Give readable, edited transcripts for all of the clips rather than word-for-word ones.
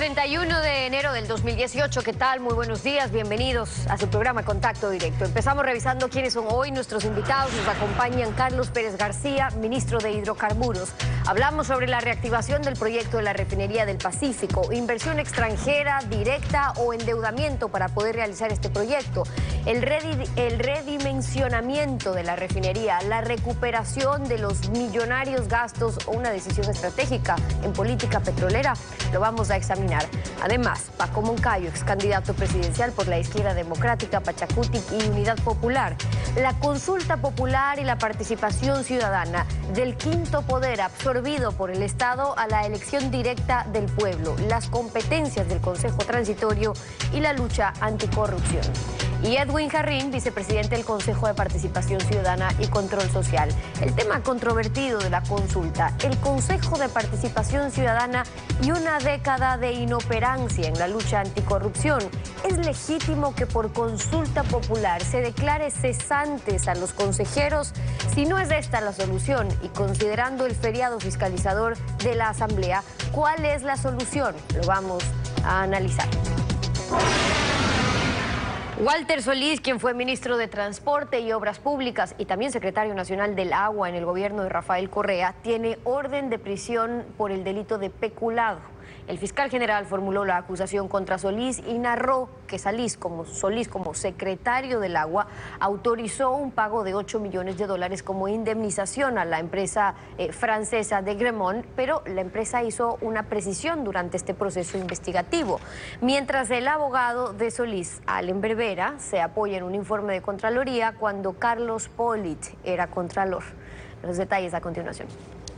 31 de enero del 2018, ¿qué tal? Muy buenos días, bienvenidos a su programa Contacto Directo. Empezamos revisando quiénes son hoy nuestros invitados. Nos acompañan Carlos Pérez García, ministro de Hidrocarburos. Hablamos sobre la reactivación del proyecto de la refinería del Pacífico, inversión extranjera, directa o endeudamiento para poder realizar este proyecto, el redimensionamiento de la refinería, la recuperación de los millonarios gastos o una decisión estratégica en política petrolera. Lo vamos a examinar. Además, Paco Moncayo, ex candidato presidencial por la Izquierda Democrática, Pachacutic y Unidad Popular. La consulta popular y la participación ciudadana del quinto poder absorbido por el Estado a la elección directa del pueblo, las competencias del Consejo Transitorio y la lucha anticorrupción. Y Edwin Jarrín, vicepresidente del Consejo de Participación Ciudadana y Control Social. El tema controvertido de la consulta, el Consejo de Participación Ciudadana y una década de inoperancia en la lucha anticorrupción. ¿Es legítimo que por consulta popular se declare cesantes a los consejeros? Si no es esta la solución y considerando el feriado fiscalizador de la Asamblea, ¿cuál es la solución? Lo vamos a analizar. Walter Solís, quien fue ministro de Transporte y Obras Públicas y también secretario nacional del Agua en el gobierno de Rafael Correa, tiene orden de prisión por el delito de peculado. El fiscal general formuló la acusación contra Solís y narró que Solís, como secretario del Agua, autorizó un pago de $8 millones como indemnización a la empresa francesa de Gremont, pero la empresa hizo una precisión durante este proceso investigativo. Mientras el abogado de Solís, Allen Berbera, se apoya en un informe de Contraloría cuando Carlos Polit era contralor. Los detalles a continuación.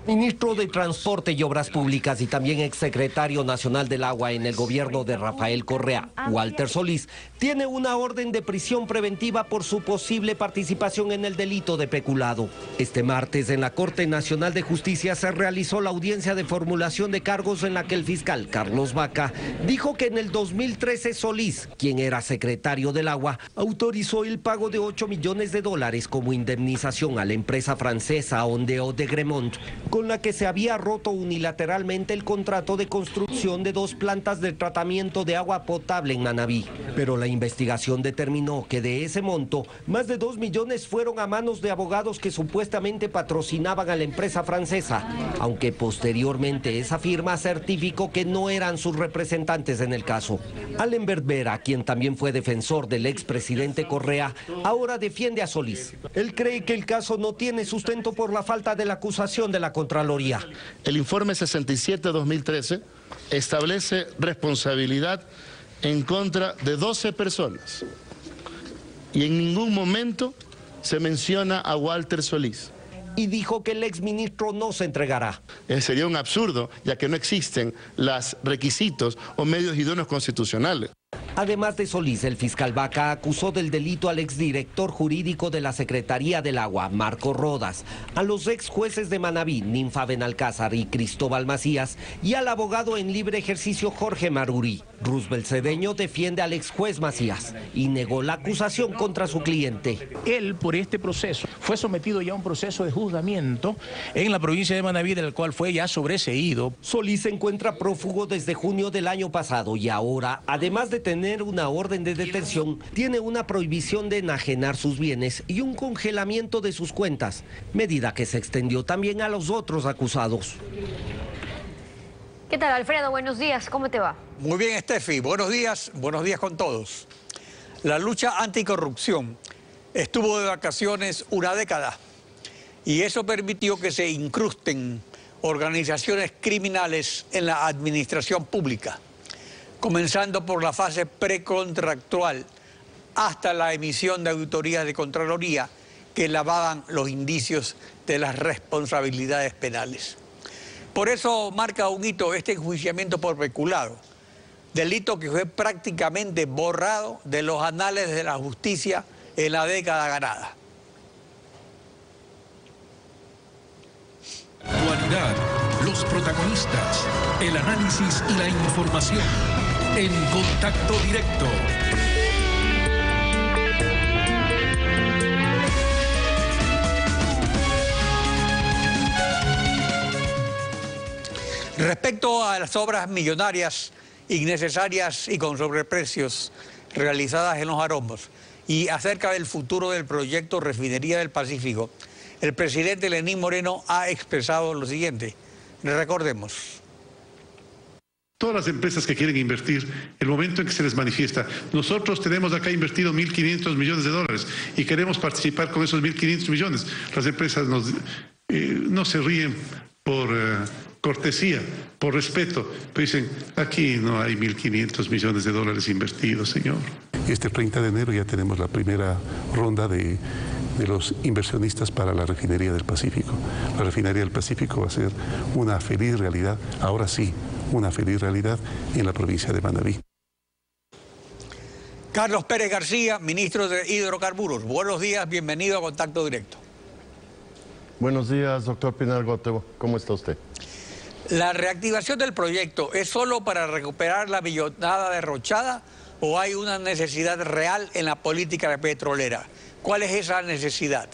Ministro de Transporte y Obras Públicas y también exsecretario nacional del Agua en el gobierno de Rafael Correa, Walter Solís, tiene una orden de prisión preventiva por su posible participación en el delito de peculado. Este martes en la Corte Nacional de Justicia se realizó la audiencia de formulación de cargos en la que el fiscal Carlos Vaca dijo que en el 2013 Solís, quien era secretario del Agua, autorizó el pago de $8 millones como indemnización a la empresa francesa Ondeo de Gremont, con la que se había roto unilateralmente el contrato de construcción de 2 plantas de tratamiento de agua potable en Manabí. Pero la investigación determinó que de ese monto, más de 2 millones fueron a manos de abogados que supuestamente patrocinaban a la empresa francesa, aunque posteriormente esa firma certificó que no eran sus representantes en el caso. Allen Berbera, quien también fue defensor del expresidente Correa, ahora defiende a Solís. Él cree que el caso no tiene sustento por la falta de la acusación de la Contraloría. El informe 67-2013 establece responsabilidad en contra de 12 personas y en ningún momento se menciona a Walter Solís. Y dijo que el exministro no se entregará. Sería un absurdo, ya que no existen los requisitos o medios idóneos constitucionales. Además de Solís, el fiscal Vaca acusó del delito al exdirector jurídico de la Secretaría del Agua, Marco Rodas, a los ex jueces de Manabí, Ninfa Benalcázar y Cristóbal Macías, y al abogado en libre ejercicio Jorge Maruri. Roosevelt Cedeño defiende al ex juez Macías y negó la acusación contra su cliente. Él, por este proceso, fue sometido ya a un proceso de juzgamiento en la provincia de Manabí, del cual fue ya sobreseído. Solís se encuentra prófugo desde junio del año pasado y ahora, además de tener una orden de detención, tiene una prohibición de enajenar sus bienes y un congelamiento de sus cuentas, medida que se extendió también a los otros acusados. ¿Qué tal, Alfredo? Buenos días, ¿cómo te va? Muy bien, Steffi, buenos días con todos. La lucha anticorrupción estuvo de vacaciones una década y eso permitió que se incrusten organizaciones criminales en la administración pública, comenzando por la fase precontractual hasta la emisión de auditorías de Contraloría que lavaban los indicios de las responsabilidades penales. Por eso marca un hito este enjuiciamiento por peculado, delito que fue prácticamente borrado de los anales de la justicia en la década ganada. Actualidad, los protagonistas, el análisis y la información en Contacto Directo. Respecto a las obras millonarias innecesarias y con sobreprecios realizadas en los aromos. Y acerca del futuro del proyecto Refinería del Pacífico, el presidente Lenín Moreno ha expresado lo siguiente. Recordemos. Todas las empresas que quieren invertir, el momento en que se les manifiesta, nosotros tenemos acá invertido 1.500 millones de dólares y queremos participar con esos 1.500 millones. Las empresas no se ríen por cortesía, por respeto, pero dicen, aquí no hay 1.500 millones de dólares invertidos, señor. Este 30 de enero ya tenemos la primera ronda de los inversionistas para la Refinería del Pacífico. La Refinería del Pacífico va a ser una feliz realidad, ahora sí, una feliz realidad en la provincia de Manabí. Carlos Pérez García, ministro de Hidrocarburos. Buenos días, bienvenido a Contacto Directo. Buenos días, doctor Pinar Gotebo. ¿Cómo está usted? ¿La reactivación del proyecto es solo para recuperar la millonada derrochada o hay una necesidad real en la política petrolera? ¿Cuál es esa necesidad?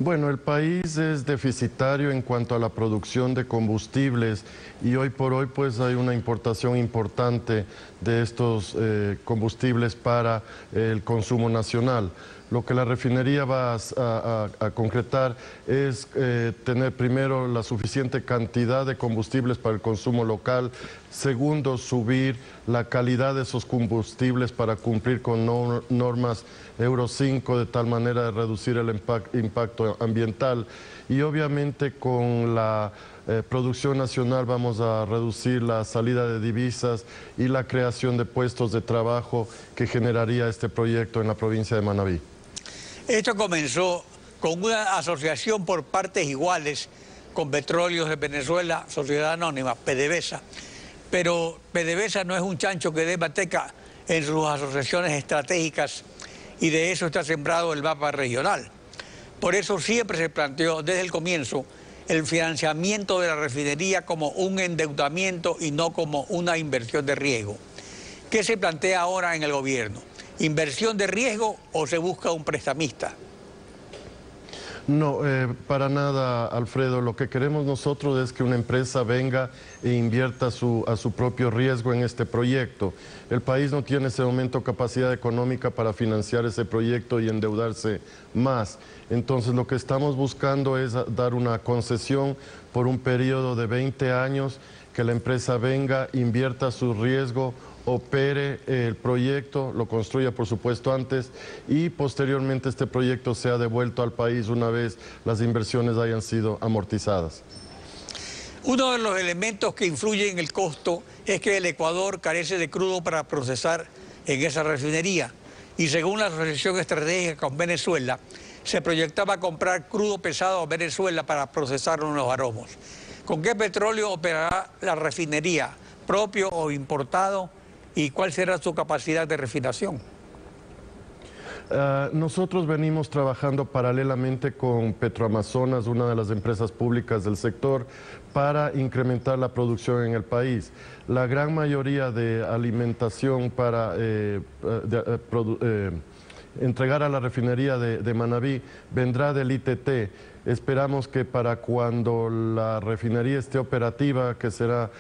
Bueno, el país es deficitario en cuanto a la producción de combustibles y hoy por hoy pues hay una importación importante de estos combustibles para el consumo nacional. Lo que la refinería va a concretar es tener primero la suficiente cantidad de combustibles para el consumo local, segundo, subir la calidad de esos combustibles para cumplir con normas Euro 5 de tal manera de reducir el impacto ambiental y obviamente con la producción nacional vamos a reducir la salida de divisas y la creación de puestos de trabajo que generaría este proyecto en la provincia de Manabí. Esto comenzó con una asociación por partes iguales con Petróleos de Venezuela, Sociedad Anónima, PDVSA. Pero PDVSA no es un chancho que dé manteca en sus asociaciones estratégicas y de eso está sembrado el mapa regional. Por eso siempre se planteó desde el comienzo el financiamiento de la refinería como un endeudamiento y no como una inversión de riesgo. ¿Qué se plantea ahora en el gobierno? ¿Inversión de riesgo o se busca un prestamista? No, para nada, Alfredo. Lo que queremos nosotros es que una empresa venga e invierta a su propio riesgo en este proyecto. El país no tiene en ese momento capacidad económica para financiar ese proyecto y endeudarse más. Entonces lo que estamos buscando es dar una concesión por un periodo de 20 años, que la empresa venga, invierta su riesgo, opere el proyecto, lo construya por supuesto antes y posteriormente este proyecto sea devuelto al país una vez las inversiones hayan sido amortizadas. Uno de los elementos que influyen en el costo es que el Ecuador carece de crudo para procesar en esa refinería y según la Asociación Estratégica con Venezuela se proyectaba comprar crudo pesado a Venezuela para procesarlo en los aromos. ¿Con qué petróleo operará la refinería? ¿Propio o importado? ¿Y cuál será su capacidad de refinación? Nosotros venimos trabajando paralelamente con Petroamazonas, una de las empresas públicas del sector, para incrementar la producción en el país. La gran mayoría de alimentación para entregar a la refinería de Manabí vendrá del ITT. Esperamos que para cuando la refinería esté operativa, que será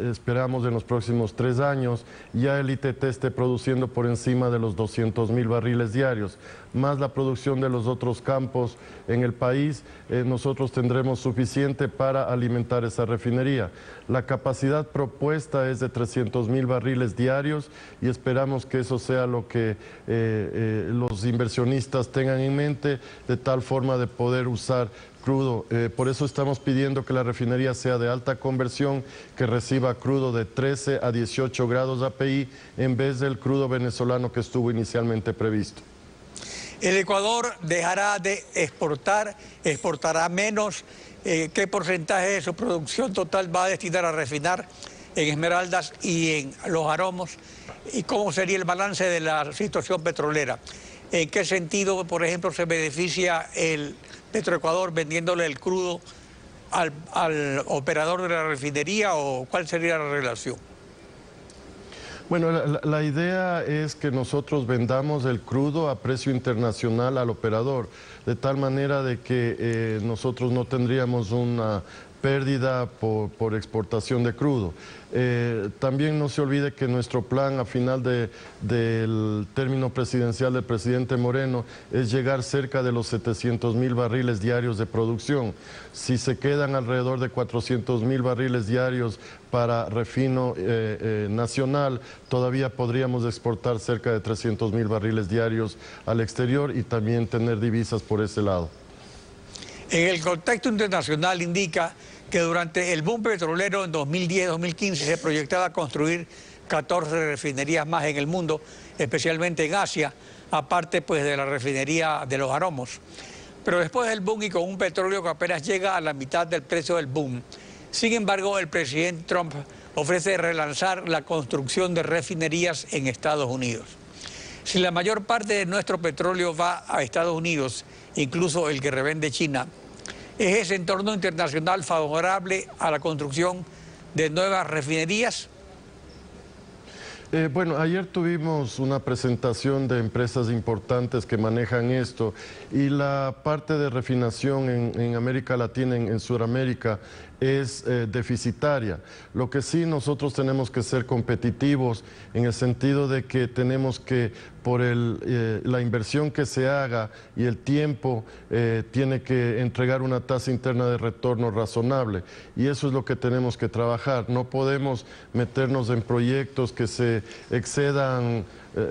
esperamos en los próximos 3 años, ya el ITT esté produciendo por encima de los 200.000 barriles diarios, más la producción de los otros campos en el país, nosotros tendremos suficiente para alimentar esa refinería. La capacidad propuesta es de 300.000 barriles diarios y esperamos que eso sea lo que los inversionistas tengan en mente, de tal forma de poder usar crudo. Por eso estamos pidiendo que la refinería sea de alta conversión, que reciba crudo de 13 a 18 grados API en vez del crudo venezolano que estuvo inicialmente previsto. ¿El Ecuador dejará de exportar, exportará menos? ¿Qué porcentaje de su producción total va a destinar a refinar en Esmeraldas y en los aromos? ¿Y cómo sería el balance de la situación petrolera? ¿En qué sentido, por ejemplo, se beneficia el Petroecuador vendiéndole el crudo al operador de la refinería o cuál sería la relación? Bueno, la idea es que nosotros vendamos el crudo a precio internacional al operador, de tal manera de que nosotros no tendríamos una pérdida por exportación de crudo. También no se olvide que nuestro plan a final del término presidencial del presidente Moreno es llegar cerca de los 700.000 barriles diarios de producción. Si se quedan alrededor de 400.000 barriles diarios para refino nacional, todavía podríamos exportar cerca de 300.000 barriles diarios al exterior y también tener divisas por ese lado. En el contexto internacional indica que durante el boom petrolero en 2010-2015 se proyectaba construir 14 refinerías más en el mundo, especialmente en Asia, aparte pues de la refinería de Los Aromos. Pero después del boom y con un petróleo que apenas llega a la mitad del precio del boom, sin embargo el presidente Trump ofrece relanzar la construcción de refinerías en Estados Unidos. Si la mayor parte de nuestro petróleo va a Estados Unidos, incluso el que revende China, ¿es ese entorno internacional favorable a la construcción de nuevas refinerías? Bueno, ayer tuvimos una presentación de empresas importantes que manejan esto y la parte de refinación en América Latina, en Sudamérica, es deficitaria. Lo que sí nosotros tenemos que ser competitivos en el sentido de que tenemos que, por la inversión que se haga y el tiempo, tiene que entregar una tasa interna de retorno razonable. Y eso es lo que tenemos que trabajar. No podemos meternos en proyectos que se excedan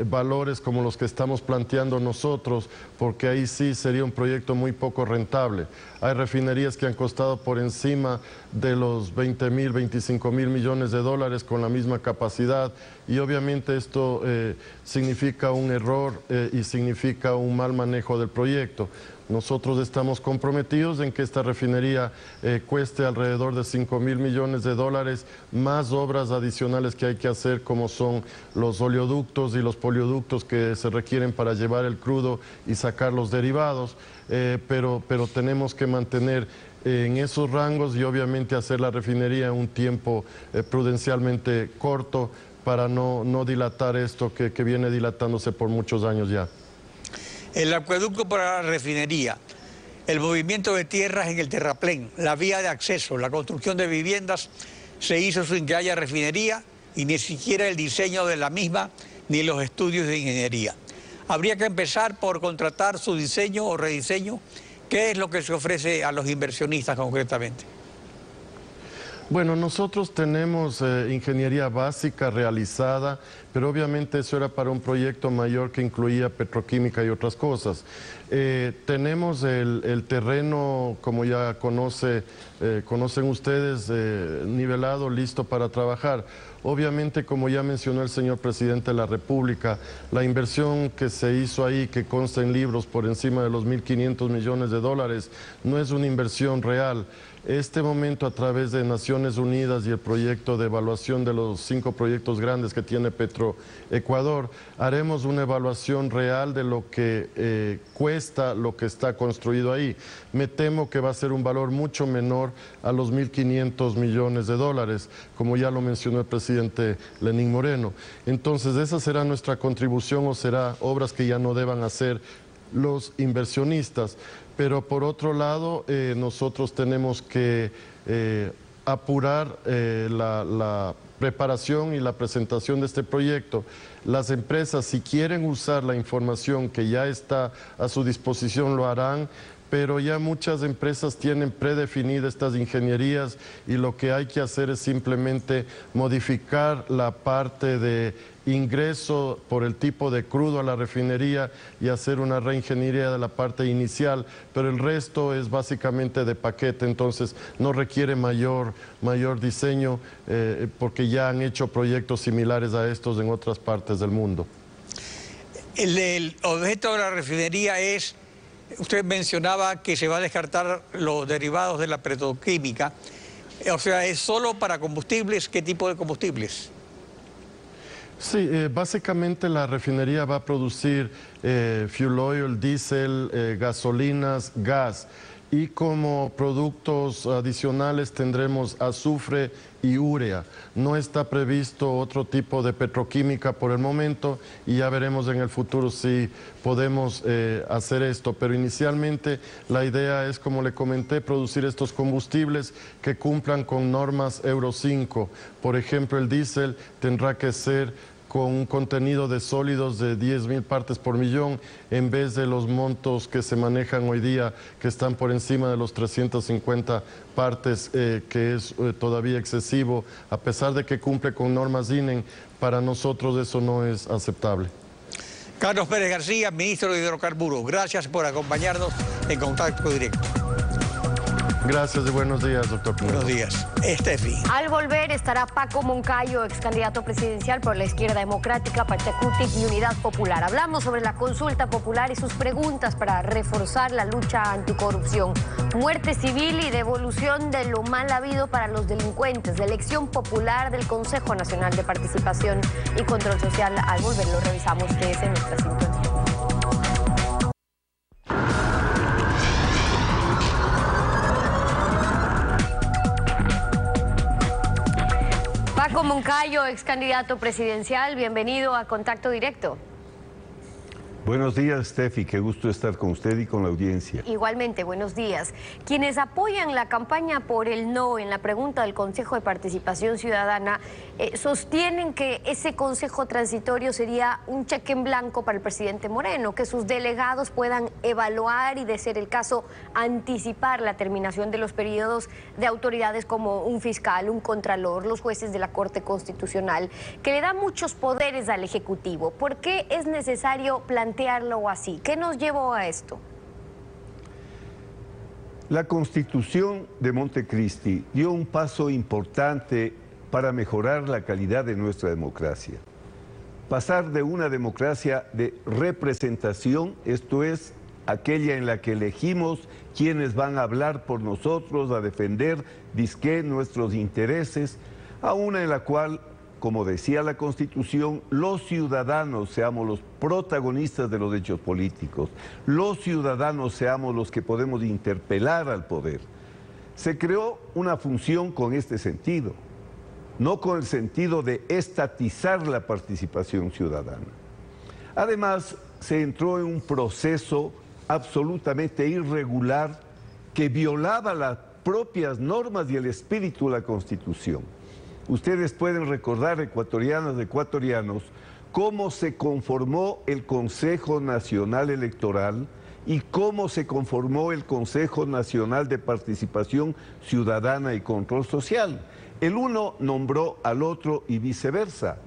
valores como los que estamos planteando nosotros, porque ahí sí sería un proyecto muy poco rentable. Hay refinerías que han costado por encima de los 20.000, 25.000 millones de dólares con la misma capacidad y obviamente esto significa un error y significa un mal manejo del proyecto. Nosotros estamos comprometidos en que esta refinería cueste alrededor de 5.000 millones de dólares, más obras adicionales que hay que hacer como son los oleoductos y los polioductos que se requieren para llevar el crudo y sacar los derivados, pero tenemos que mantener en esos rangos y obviamente hacer la refinería en un tiempo prudencialmente corto para no dilatar esto que viene dilatándose por muchos años ya. El acueducto para la refinería, el movimiento de tierras en el terraplén, la vía de acceso, la construcción de viviendas se hizo sin que haya refinería y ni siquiera el diseño de la misma ni los estudios de ingeniería. Habría que empezar por contratar su diseño o rediseño. ¿Qué es lo que se ofrece a los inversionistas concretamente? Bueno, nosotros tenemos ingeniería básica realizada, pero obviamente eso era para un proyecto mayor que incluía petroquímica y otras cosas. Tenemos el terreno, como ya conocen ustedes, nivelado, listo para trabajar. Obviamente, como ya mencionó el señor presidente de la República, la inversión que se hizo ahí, que consta en libros por encima de los 1.500 millones de dólares, no es una inversión real. Este momento, a través de Naciones Unidas y el proyecto de evaluación de los 5 proyectos grandes que tiene Petroecuador, haremos una evaluación real de lo que cuesta lo que está construido ahí. Me temo que va a ser un valor mucho menor a los 1.500 millones de dólares, como ya lo mencionó el presidente Lenín Moreno. Entonces, esa será nuestra contribución o será obras que ya no deban hacer los inversionistas. Pero por otro lado, nosotros tenemos que apurar la preparación y la presentación de este proyecto. Las empresas, si quieren usar la información que ya está a su disposición, lo harán, pero ya muchas empresas tienen predefinidas estas ingenierías y lo que hay que hacer es simplemente modificar la parte de ingreso por el tipo de crudo a la refinería y hacer una reingeniería de la parte inicial, pero el resto es básicamente de paquete, entonces no requiere mayor diseño porque ya han hecho proyectos similares a estos en otras partes del mundo. El objeto de la refinería es, usted mencionaba que se va a descartar los derivados de la petroquímica, o sea, ¿es solo para combustibles? ¿Qué tipo de combustibles? Sí, básicamente la refinería va a producir fuel oil, diésel, gasolinas, gas. y como productos adicionales tendremos azufre y urea. No está previsto otro tipo de petroquímica por el momento y ya veremos en el futuro si podemos hacer esto, pero inicialmente la idea es, como le comenté, producir estos combustibles que cumplan con normas Euro 5. Por ejemplo, el diésel tendrá que ser con un contenido de sólidos de 10.000 partes por millón, en vez de los montos que se manejan hoy día, que están por encima de los 350 partes, que es todavía excesivo, a pesar de que cumple con normas INEN. Para nosotros eso no es aceptable. Carlos Pérez García, ministro de Hidrocarburos, gracias por acompañarnos en Contacto Directo. Gracias y buenos días, doctor. Buenos días. Estefi. Al volver estará Paco Moncayo, ex candidato presidencial por la Izquierda Democrática, Pachacutic y Unidad Popular. Hablamos sobre la consulta popular y sus preguntas para reforzar la lucha anticorrupción. Muerte civil y devolución de lo mal habido para los delincuentes. La elección popular del Consejo Nacional de Participación y Control Social. Al volver lo revisamos, que es en nuestra sintonía. Paco Moncayo, ex candidato presidencial, bienvenido a Contacto Directo. Buenos días, Steffi, qué gusto estar con usted y con la audiencia. Igualmente, buenos días. Quienes apoyan la campaña por el no en la pregunta del Consejo de Participación Ciudadana sostienen que ese consejo transitorio sería un cheque en blanco para el presidente Moreno, que sus delegados puedan evaluar y, de ser el caso, anticipar la terminación de los periodos de autoridades como un fiscal, un contralor, los jueces de la Corte Constitucional, que le da muchos poderes al Ejecutivo. ¿Por qué es necesario plantearlo así? ¿Qué nos llevó a esto? La Constitución de Montecristi dio un paso importante para mejorar la calidad de nuestra democracia. Pasar de una democracia de representación, esto es, aquella en la que elegimos quienes van a hablar por nosotros, a defender, disque, nuestros intereses, a una en la cual, como decía la Constitución, los ciudadanos seamos los protagonistas de los hechos políticos, los ciudadanos seamos los que podemos interpelar al poder. Se creó una función con este sentido, no con el sentido de estatizar la participación ciudadana. Además, se entró en un proceso absolutamente irregular que violaba las propias normas y el espíritu de la Constitución. Ustedes pueden recordar, ecuatorianas, ecuatorianos, cómo se conformó el Consejo Nacional Electoral y cómo se conformó el Consejo Nacional de Participación Ciudadana y Control Social. El uno nombró al otro y viceversa.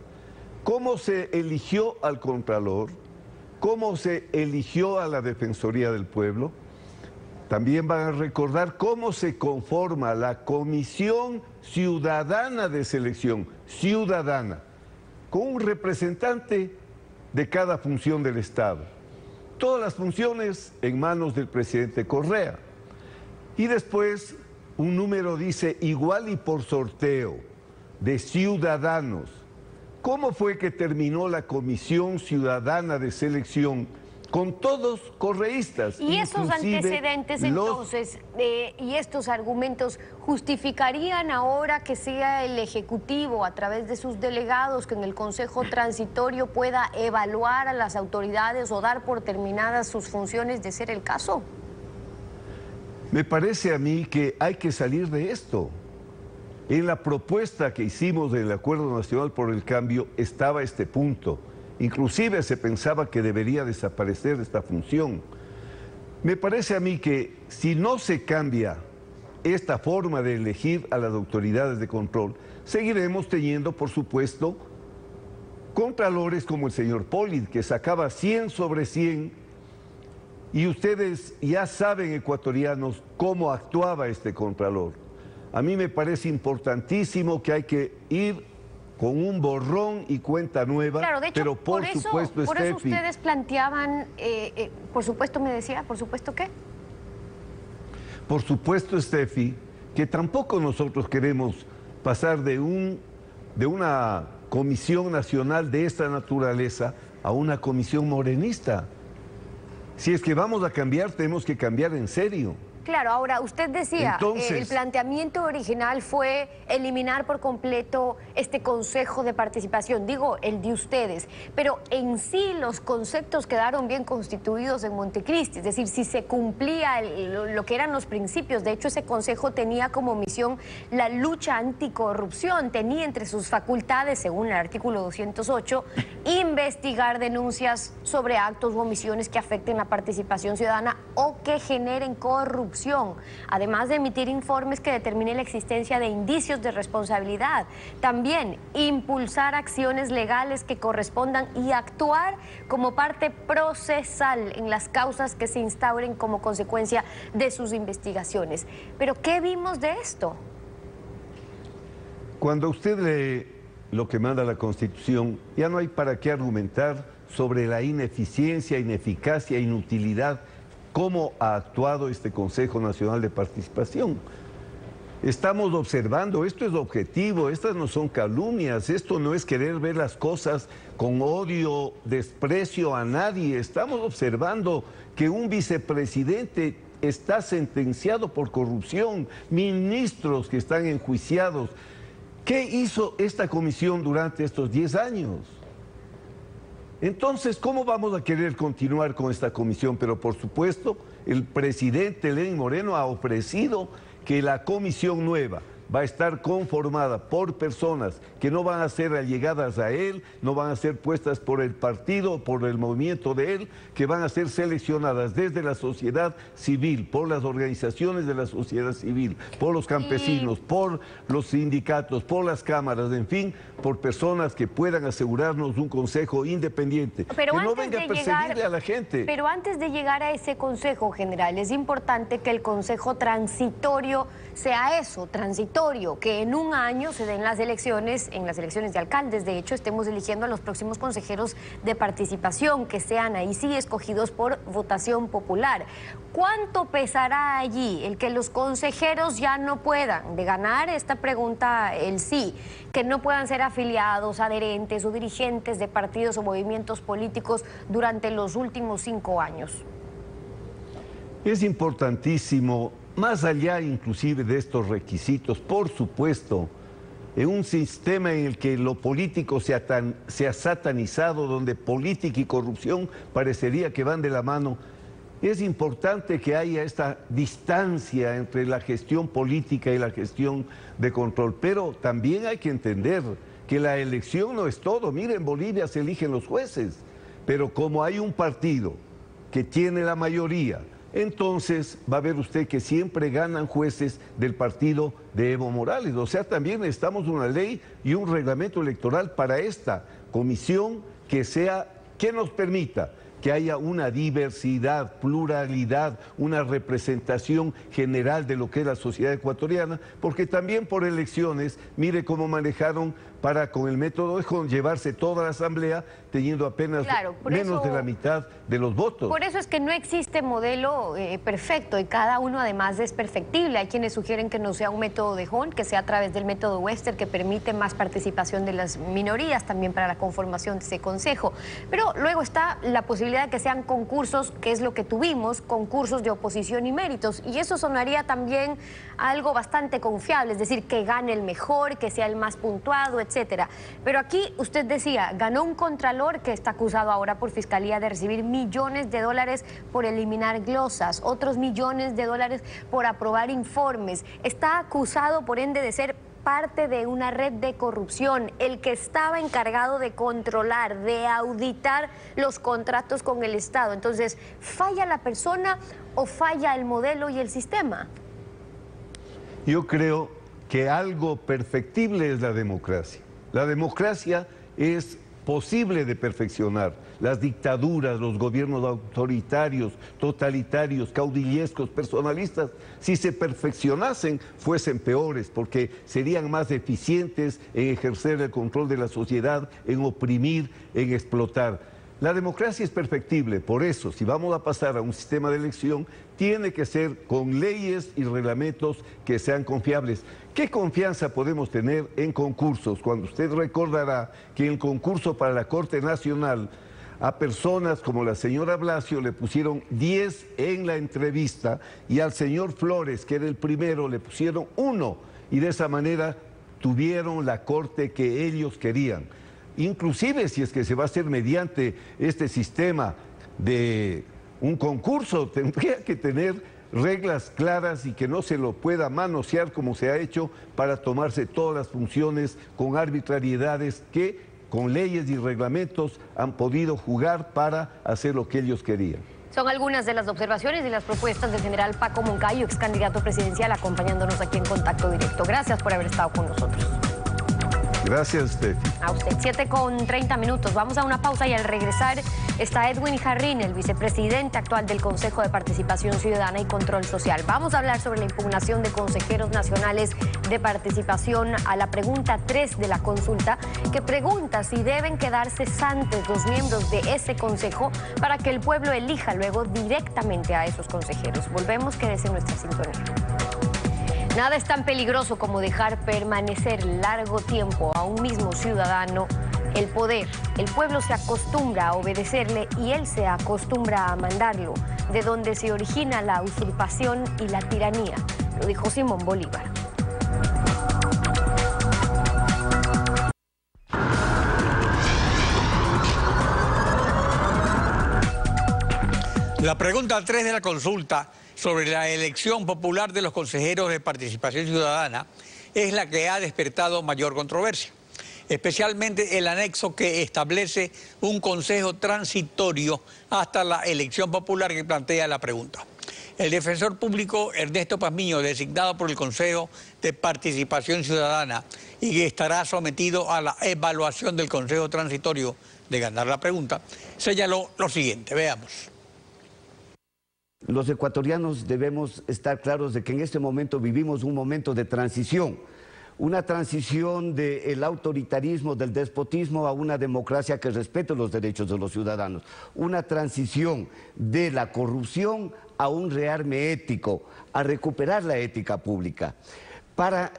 ¿Cómo se eligió al Contralor? ¿Cómo se eligió a la Defensoría del Pueblo? También van a recordar cómo se conforma la Comisión Ciudadana de Selección, ciudadana, con un representante de cada función del Estado. Todas las funciones en manos del presidente Correa. Y después un número dice igual y por sorteo de ciudadanos. ¿Cómo fue que terminó la Comisión Ciudadana de Selección con todos correístas? Y esos antecedentes entonces, y estos argumentos, ¿justificarían ahora que sea el Ejecutivo, a través de sus delegados, que en el Consejo Transitorio pueda evaluar a las autoridades o dar por terminadas sus funciones, de ser el caso? Me parece a mí que hay que salir de esto. En la propuesta que hicimos del Acuerdo Nacional por el Cambio estaba este punto. Inclusive se pensaba que debería desaparecer esta función. Me parece a mí que si no se cambia esta forma de elegir a las autoridades de control, seguiremos teniendo, por supuesto, contralores como el señor Poli, que sacaba 100 sobre 100, y ustedes ya saben, ecuatorianos, cómo actuaba este contralor. A mí me parece importantísimo que hay que ir con un borrón y cuenta nueva, claro, de hecho, pero por supuesto, por eso Steffi, ustedes planteaban, por supuesto me decía, ¿por supuesto qué? Por supuesto, Steffi, que tampoco nosotros queremos pasar de una comisión nacional de esta naturaleza a una comisión morenista. Si es que vamos a cambiar, tenemos que cambiar en serio. Claro, ahora usted decía, Entonces, el planteamiento original fue eliminar por completo este Consejo de Participación, digo, el de ustedes, pero en sí los conceptos quedaron bien constituidos en Montecristi, es decir, si se cumplía lo que eran los principios. De hecho, ese Consejo tenía como misión la lucha anticorrupción, tenía entre sus facultades, según el artículo 208, investigar denuncias sobre actos u omisiones que afecten la participación ciudadana o que generen corrupción, además de emitir informes que determinen la existencia de indicios de responsabilidad. También impulsar acciones legales que correspondan y actuar como parte procesal en las causas que se instauren como consecuencia de sus investigaciones. Pero ¿qué vimos de esto? Cuando usted lee lo que manda la Constitución, ya no hay para qué argumentar sobre la ineficiencia, ineficacia, inutilidad, cómo ha actuado este Consejo Nacional de Participación. Estamos observando, esto es objetivo, estas no son calumnias, esto no es querer ver las cosas con odio, desprecio a nadie. Estamos observando que un vicepresidente está sentenciado por corrupción, ministros que están enjuiciados. ¿Qué hizo esta comisión durante estos 10 años? Entonces, ¿cómo vamos a querer continuar con esta comisión? Pero por supuesto, el presidente Lenín Moreno ha ofrecido que la comisión nueva va a estar conformada por personas que no van a ser allegadas a él, no van a ser puestas por el partido, por el movimiento de él, que van a ser seleccionadas desde la sociedad civil, por las organizaciones de la sociedad civil, por los campesinos, por los sindicatos, por las cámaras, en fin, por personas que puedan asegurarnos un consejo independiente, pero que no venga a perseguirle a la gente. Pero antes de llegar a ese consejo general, es importante que el consejo transitorio sea eso, transitorio, que en un año se den las elecciones, en las elecciones de alcaldes, de hecho estemos eligiendo a los próximos consejeros de participación, que sean ahí sí escogidos por votación popular. ¿Cuánto pesará allí el que los consejeros ya no puedan, de ganar esta pregunta el sí, que no puedan ser afiliados, adherentes o dirigentes de partidos o movimientos políticos durante los últimos 5 años? Es importantísimo, más allá inclusive de estos requisitos, por supuesto, en un sistema en el que lo político se ha satanizado, donde política y corrupción parecería que van de la mano, es importante que haya esta distancia entre la gestión política y la gestión de control, pero también hay que entender que la elección no es todo. Mire, en Bolivia se eligen los jueces, pero como hay un partido que tiene la mayoría, entonces va a ver usted que siempre ganan jueces del partido de Evo Morales. O sea, también necesitamos una ley y un reglamento electoral para esta comisión que nos permita que haya una diversidad, pluralidad, una representación general de lo que es la sociedad ecuatoriana, porque también por elecciones, mire cómo manejaron para con el método de llevarse toda la asamblea teniendo apenas menos de la mitad de los votos. Por eso es que no existe modelo perfecto y cada uno además es perfectible. Hay quienes sugieren que no sea un método de Hon, que sea a través del método Wester, que permite más participación de las minorías también para la conformación de ese consejo. Pero luego está la posibilidad de que sean concursos, que es lo que tuvimos, concursos de oposición y méritos, y eso sonaría también algo bastante confiable, es decir, que gane el mejor, que sea el más puntuado, etcétera. Pero aquí usted decía, ganó un contralor que está acusado ahora por Fiscalía de recibir millones de dólares por eliminar glosas, otros millones de dólares por aprobar informes. Está acusado, por ende, de ser parte de una red de corrupción, el que estaba encargado de controlar, de auditar los contratos con el Estado. Entonces, ¿falla la persona o falla el modelo y el sistema? Yo creo que algo perfectible es la democracia. La democracia es posible de perfeccionar. Las dictaduras, los gobiernos autoritarios, totalitarios, caudillescos, personalistas, si se perfeccionasen, fuesen peores, porque serían más eficientes en ejercer el control de la sociedad, en oprimir, en explotar. La democracia es perfectible, por eso, si vamos a pasar a un sistema de elección, tiene que ser con leyes y reglamentos que sean confiables. ¿Qué confianza podemos tener en concursos? Cuando usted recordará que en el concurso para la Corte Nacional A personas como la señora Blasio le pusieron 10 en la entrevista y al señor Flores, que era el primero, le pusieron 1 y de esa manera tuvieron la corte que ellos querían. Inclusive si es que se va a hacer mediante este sistema de un concurso, tendría que tener reglas claras y que no se lo pueda manosear como se ha hecho para tomarse todas las funciones con arbitrariedades que con leyes y reglamentos han podido jugar para hacer lo que ellos querían. Son algunas de las observaciones y las propuestas del general Paco Moncayo, ex candidato presidencial, acompañándonos aquí en Contacto Directo. Gracias por haber estado con nosotros. Gracias a usted. A usted. 7:30. Vamos a una pausa y al regresar está Edwin Jarrín, el vicepresidente actual del Consejo de Participación Ciudadana y Control Social. Vamos a hablar sobre la impugnación de consejeros nacionales de participación a la pregunta 3 de la consulta, que pregunta si deben quedar cesantes los miembros de ese consejo para que el pueblo elija luego directamente a esos consejeros. Volvemos, quédese en nuestra sintonía. Nada es tan peligroso como dejar permanecer largo tiempo a un mismo ciudadano el poder. El pueblo se acostumbra a obedecerle y él se acostumbra a mandarlo, de donde se origina la usurpación y la tiranía. Lo dijo Simón Bolívar. La pregunta 3 de la consulta sobre la elección popular de los consejeros de participación ciudadana es la que ha despertado mayor controversia, especialmente el anexo que establece un consejo transitorio hasta la elección popular que plantea la pregunta. El defensor público Ernesto Pazmiño, designado por el Consejo de Participación Ciudadana y que estará sometido a la evaluación del Consejo Transitorio de ganar la pregunta, señaló lo siguiente, veamos. Los ecuatorianos debemos estar claros de que en este momento vivimos un momento de transición, una transición del autoritarismo, del despotismo a una democracia que respete los derechos de los ciudadanos, una transición de la corrupción a un rearme ético, a recuperar la ética pública. Para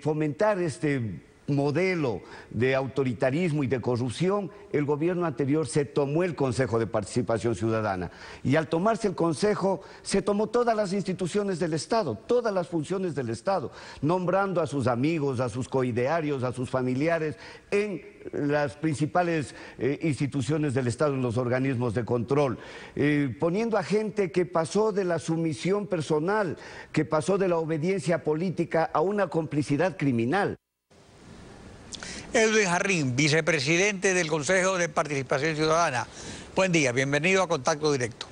fomentar este modelo de autoritarismo y de corrupción, el gobierno anterior se tomó el Consejo de Participación Ciudadana y al tomarse el Consejo se tomó todas las instituciones del Estado, todas las funciones del Estado, nombrando a sus amigos, a sus coidearios, a sus familiares en las principales instituciones del Estado, en los organismos de control, poniendo a gente que pasó de la sumisión personal, que pasó de la obediencia política a una complicidad criminal. Edwin Jarrín, vicepresidente del Consejo de Participación Ciudadana. Buen día, bienvenido a Contacto Directo.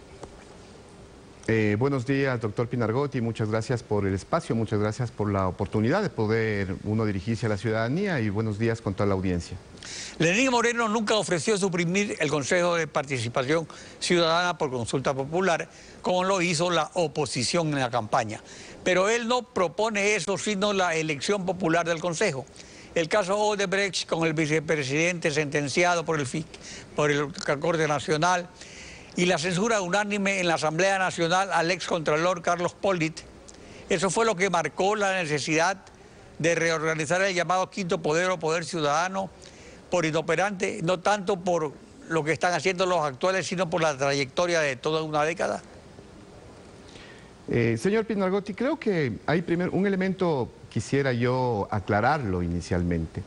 Buenos días, doctor Pinargotti, muchas gracias por el espacio, muchas gracias por la oportunidad de poder uno dirigirse a la ciudadanía y buenos días con toda la audiencia. Lenín Moreno nunca ofreció suprimir el Consejo de Participación Ciudadana por consulta popular, como lo hizo la oposición en la campaña. Pero él no propone eso, sino la elección popular del Consejo. El caso Odebrecht con el vicepresidente sentenciado por la Corte Nacional y la censura unánime en la Asamblea Nacional al excontralor Carlos Pollitt, eso fue lo que marcó la necesidad de reorganizar el llamado quinto poder o poder ciudadano por inoperante, no tanto por lo que están haciendo los actuales, sino por la trayectoria de toda una década. Señor Pinargotti, creo que hay primero un elemento, quisiera yo aclararlo inicialmente.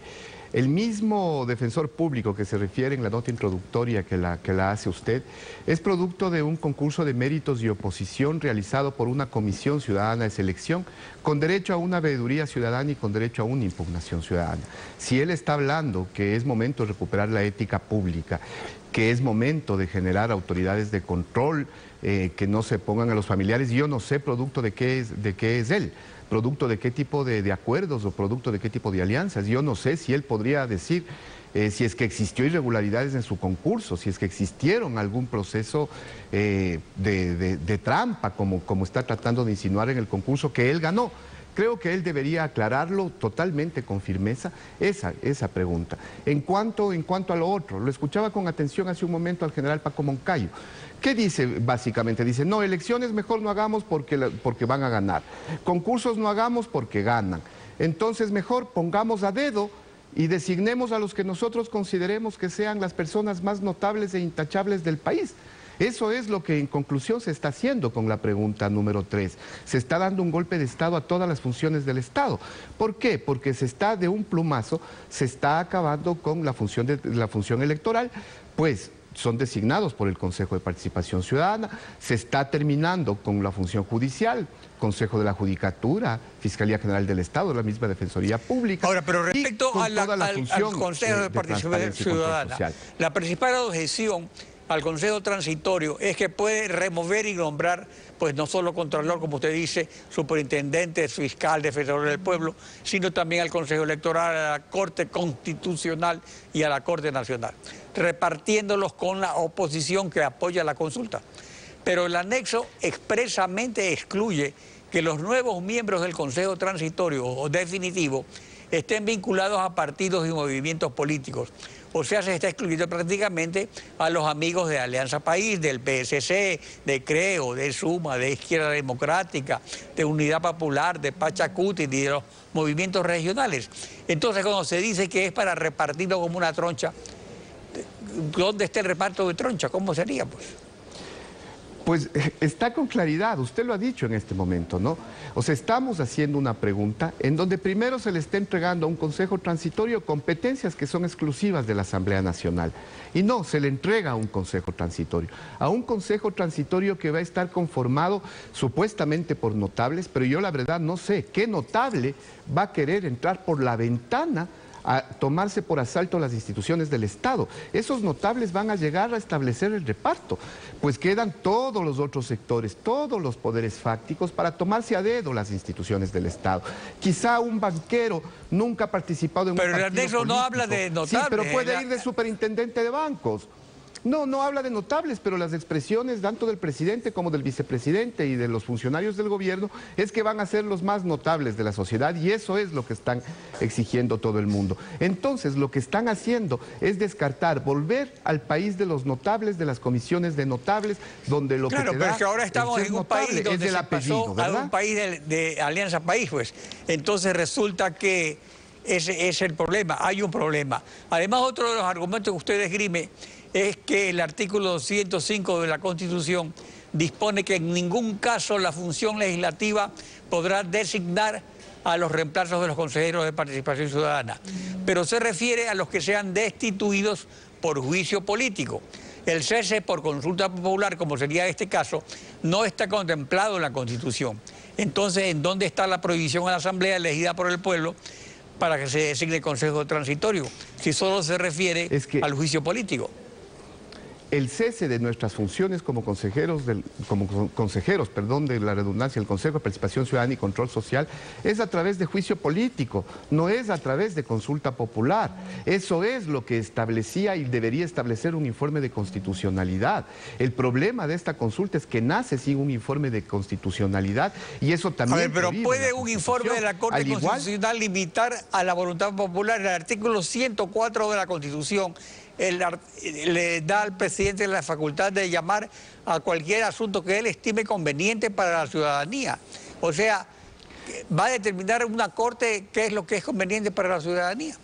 El mismo defensor público que se refiere en la nota introductoria que la hace usted es producto de un concurso de méritos y oposición realizado por una comisión ciudadana de selección con derecho a una veeduría ciudadana y con derecho a una impugnación ciudadana. Si él está hablando que es momento de recuperar la ética pública, que es momento de generar autoridades de control que no se pongan a los familiares, yo no sé producto de qué es él, producto de qué tipo de acuerdos o producto de qué tipo de alianzas. Yo no sé si él podría decir si es que existió irregularidades en su concurso, si es que existieron algún proceso de trampa, como está tratando de insinuar en el concurso que él ganó. Creo que él debería aclararlo totalmente con firmeza, esa pregunta. En cuanto a lo otro, lo escuchaba con atención hace un momento al general Paco Moncayo. ¿Qué dice básicamente? Dice, no, elecciones mejor no hagamos porque van a ganar. Concursos no hagamos porque ganan. Entonces mejor pongamos a dedo y designemos a los que nosotros consideremos que sean las personas más notables e intachables del país. Eso es lo que en conclusión se está haciendo con la pregunta número 3. Se está dando un golpe de Estado a todas las funciones del Estado. ¿Por qué? Porque se está de un plumazo, se está acabando con la función electoral, pues son designados por el Consejo de Participación Ciudadana, se está terminando con la función judicial, Consejo de la Judicatura, Fiscalía General del Estado, la misma Defensoría Pública. Ahora, pero respecto al Consejo de Participación Ciudadana, la principal objeción al Consejo Transitorio es que puede remover y nombrar, pues no solo Contralor, como usted dice, Superintendente, Fiscal, Defensor del Pueblo, sino también al Consejo Electoral, a la Corte Constitucional y a la Corte Nacional, repartiéndolos con la oposición que apoya la consulta. Pero el anexo expresamente excluye que los nuevos miembros del Consejo Transitorio o definitivo estén vinculados a partidos y movimientos políticos. O sea, se está excluyendo prácticamente a los amigos de Alianza País, del PSC, de CREO, de Suma, de Izquierda Democrática, de Unidad Popular, de Pachacuti y de los movimientos regionales. Entonces, cuando se dice que es para repartirlo como una troncha, ¿dónde está el reparto de troncha? ¿Cómo sería, pues? Pues está con claridad, usted lo ha dicho en este momento, ¿no? O sea, estamos haciendo una pregunta en donde primero se le está entregando a un Consejo Transitorio competencias que son exclusivas de la Asamblea Nacional. Y no, se le entrega a un Consejo Transitorio. A un Consejo Transitorio que va a estar conformado supuestamente por notables, pero yo la verdad no sé qué notable va a querer entrar por la ventana a tomarse por asalto las instituciones del Estado. Esos notables van a llegar a establecer el reparto, pues quedan todos los otros sectores, todos los poderes fácticos para tomarse a dedo las instituciones del Estado. Quizá un banquero nunca ha participado en un partido político. Pero el anexo no habla de notables. Sí, pero puede ir de superintendente de bancos. No habla de notables, pero las expresiones tanto del presidente como del vicepresidente y de los funcionarios del gobierno es que van a ser los más notables de la sociedad y eso es lo que están exigiendo todo el mundo. Entonces, lo que están haciendo es descartar, volver al país de los notables, de las comisiones de notables, donde lo que te da... Claro, pero es que ahora estamos en un país donde se pasó a un país de Alianza País, pues. Entonces resulta que ese es el problema, hay un problema. Además, otro de los argumentos que usted esgrime es que el artículo 105 de la Constitución dispone que en ningún caso la función legislativa podrá designar a los reemplazos de los consejeros de participación ciudadana, pero se refiere a los que sean destituidos por juicio político. El cese por consulta popular, como sería este caso, no está contemplado en la Constitución. Entonces, ¿en dónde está la prohibición a la Asamblea elegida por el pueblo para que se designe consejo transitorio, si solo se refiere al juicio político? El cese de nuestras funciones como consejeros, de la redundancia, del Consejo de Participación Ciudadana y Control Social, es a través de juicio político, no es a través de consulta popular. Eso es lo que establecía y debería establecer un informe de constitucionalidad. El problema de esta consulta es que nace sin un informe de constitucionalidad y eso también... A ver, pero ¿puede un informe de la Corte Constitucional limitar a la voluntad popular? El artículo 104 de la Constitución le da al presidente la facultad de llamar a cualquier asunto que él estime conveniente para la ciudadanía. O sea, va a determinar una corte qué es lo que es conveniente para la ciudadanía.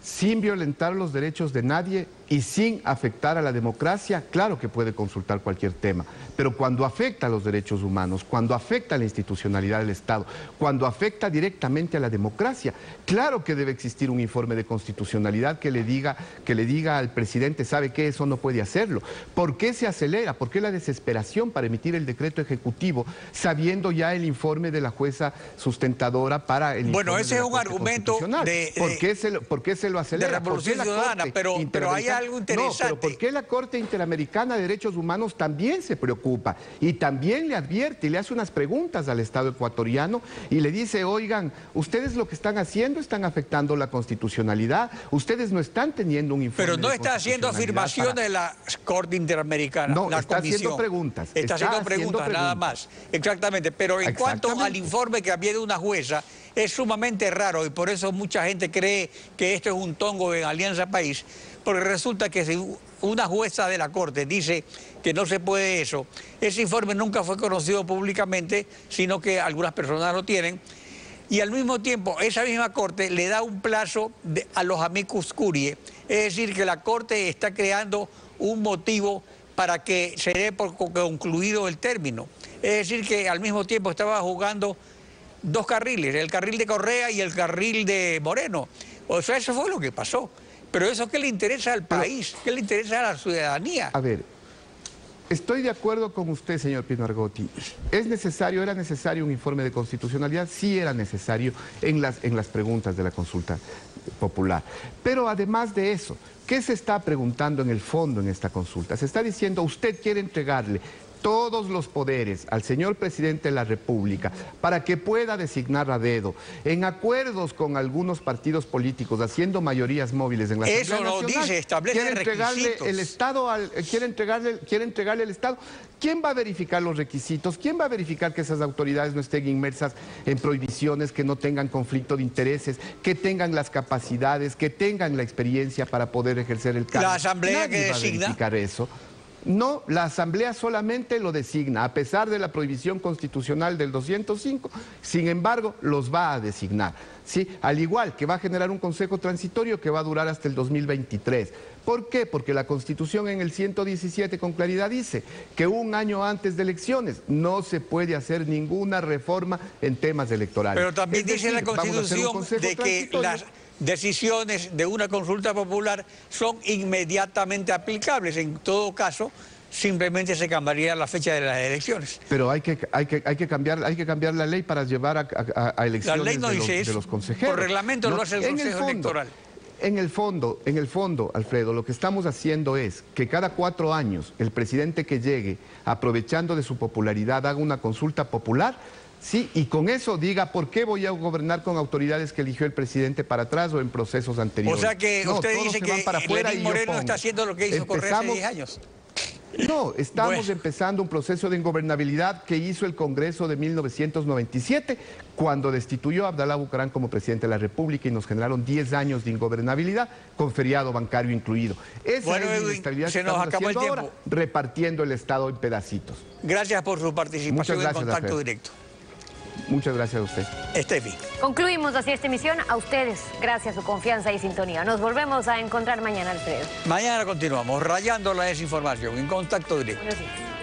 Sin violentar los derechos de nadie y sin afectar a la democracia, claro que puede consultar cualquier tema, pero cuando afecta a los derechos humanos, cuando afecta a la institucionalidad del Estado, cuando afecta directamente a la democracia, claro que debe existir un informe de constitucionalidad que le diga al presidente, ¿sabe qué? Eso no puede hacerlo. ¿Por qué se acelera? ¿Por qué la desesperación para emitir el decreto ejecutivo sabiendo ya el informe de la jueza sustentadora para el... Bueno, ese es un argumento ¿Por qué se lo acelera? De Revolución Ciudadana, pero hay algo interesante. No, pero ¿por qué la Corte Interamericana de Derechos Humanos también se preocupa? Y también le advierte y le hace unas preguntas al Estado ecuatoriano y le dice, oigan, ustedes lo que están haciendo están afectando la constitucionalidad, ustedes no están teniendo un informe. Pero no está haciendo afirmaciones de la Corte Interamericana, no, la está comisión. Haciendo preguntas. Está haciendo preguntas, nada más. Exactamente, pero en cuanto al informe que había de una jueza, es sumamente raro y por eso mucha gente cree que esto es un tongo en Alianza País, porque resulta que si una jueza de la Corte dice que no se puede eso, ese informe nunca fue conocido públicamente, sino que algunas personas lo tienen, y al mismo tiempo esa misma Corte le da un plazo a los amicus curiae, es decir, que la Corte está creando un motivo para que se dé por concluido el término. Es decir, que al mismo tiempo estaba jugando dos carriles, el carril de Correa y el carril de Moreno. O sea, eso fue lo que pasó. Pero eso, ¿qué le interesa al país? ¿Qué le interesa a la ciudadanía? A ver, estoy de acuerdo con usted, señor Pino Argotti. ¿Es necesario, era necesario un informe de constitucionalidad? Sí era necesario en las preguntas de la consulta popular. Pero además de eso, ¿qué se está preguntando en el fondo en esta consulta? Se está diciendo, usted quiere entregarle todos los poderes al señor presidente de la República para que pueda designar a dedo, en acuerdos con algunos partidos políticos, haciendo mayorías móviles en la Asamblea Nacional. Eso lo dice, establece requisitos. Quiere entregarle el Estado. ¿Quién va a verificar los requisitos? ¿Quién va a verificar que esas autoridades no estén inmersas en prohibiciones, que no tengan conflicto de intereses, que tengan las capacidades, que tengan la experiencia para poder ejercer el cargo? La Asamblea Nadie que va designa. A verificar eso. No, la Asamblea solamente lo designa, a pesar de la prohibición constitucional del 205, sin embargo, los va a designar, ¿sí? Al igual que va a generar un consejo transitorio que va a durar hasta el 2023. ¿Por qué? Porque la Constitución en el 117 con claridad dice que un año antes de elecciones no se puede hacer ninguna reforma en temas electorales. Pero también dice la Constitución de que las decisiones de una consulta popular son inmediatamente aplicables. En todo caso, simplemente se cambiaría la fecha de las elecciones. Pero hay que cambiar la ley para llevar a elecciones la ley no dice eso. De los consejeros. Por reglamento lo hace el Consejo Electoral. En el fondo, Alfredo, lo que estamos haciendo es que cada 4 años el presidente que llegue, aprovechando de su popularidad, haga una consulta popular. Sí, y con eso diga por qué voy a gobernar con autoridades que eligió el presidente para atrás o en procesos anteriores. O sea que usted dice que Lenín Moreno está haciendo lo que hizo Correa hace 10 años. No, estamos empezando un proceso de ingobernabilidad que hizo el Congreso de 1997, cuando destituyó a Abdalá Bucaram como presidente de la República y nos generaron 10 años de ingobernabilidad, con feriado bancario incluido. Esa es la inestabilidad que estamos haciendo ahora, repartiendo el Estado en pedacitos. Gracias por su participación en Contacto Directo. Muchas gracias a usted. Estefi. Concluimos así esta emisión. A ustedes, gracias a su confianza y sintonía. Nos volvemos a encontrar mañana, Alfredo. Mañana continuamos rayando la desinformación en Contacto Directo. Buenos días.